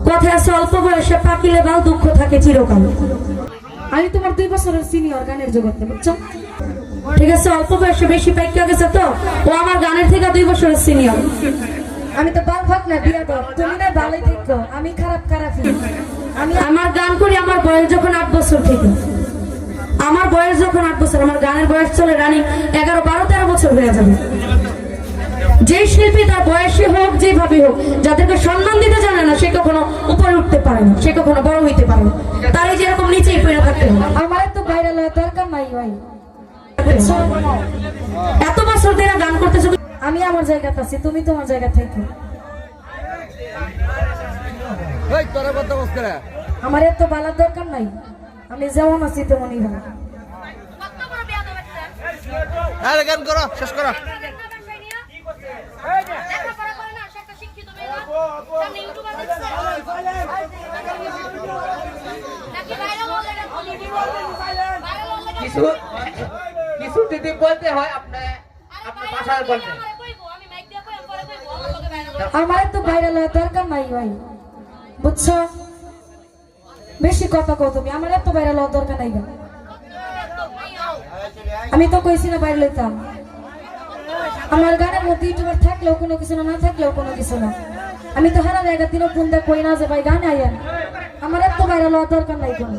কথায় আছে অল্প বয়সে পাকিলে বাল দুঃখ থাকে চিরকাল। আমি তোমার 2 বছরের সিনিয়র গানের জগতে, বুঝছো? ঠিক আছে, অল্প বয়সে বেশি পাইকা গেছে তো, ও আমার গানের থেকে 2 বছরের সিনিয়র। আমি তো বাল ভাগ না বিয়া দাও, তুমি না ভালোই দেখো, আমি খারাপই। আমি আমার গান করি আমার বয়স যখন 8 বছর থেকে, আমার বয়স যখন 8 বছর, আমার গানের বয়স চলে রানিং 11, 12, 13 বছর হয়ে যাবে। যে শিল্পী তার বয়সী হোক যেভাবে হোক, যাদেরকে সম্মান দিতে জানে না সে কখনো উপরে উঠতে পারে না, সে কখনো বড় হইতে পারে না, তারই যেরকম নিচেই পড়ে থাকতে হবে। আমার তো ভাইরাল হওয়ার দরকার নাই ভাই। এত বছর ধরে গান করতেছো, আমি আমার জায়গাতে আছি, তুমি তোমার জায়গা থেকে। আমার এত বালার দরকার নাই, আমি যেমন আছি তেমনই ভালো। গান করো, শেষ করো। কিছু যদি বলতে হয় আপনি ভাষায় বলবেন। আমার তো ভাইরাল হওয়ার দরকার নাই ভাই, বুঝছো? বেশি কথা কও তুমি, আমার এত ভাইরাল হওয়ার দরকার নাই ভাই। আমি তো কইছি না ভাইরাল হইতাম। আমার গানের মধ্যে ইউটিউবার থাকলেও কোনো কিছু না, না থাকলেও কোনো কিছু না। আমি তো হারা জায়গা দিনও ফোন দিয়ে কই না যে ভাই গানে আইয়েন। আমার এত ভাইরাল হওয়ার দরকার নাই কোনো।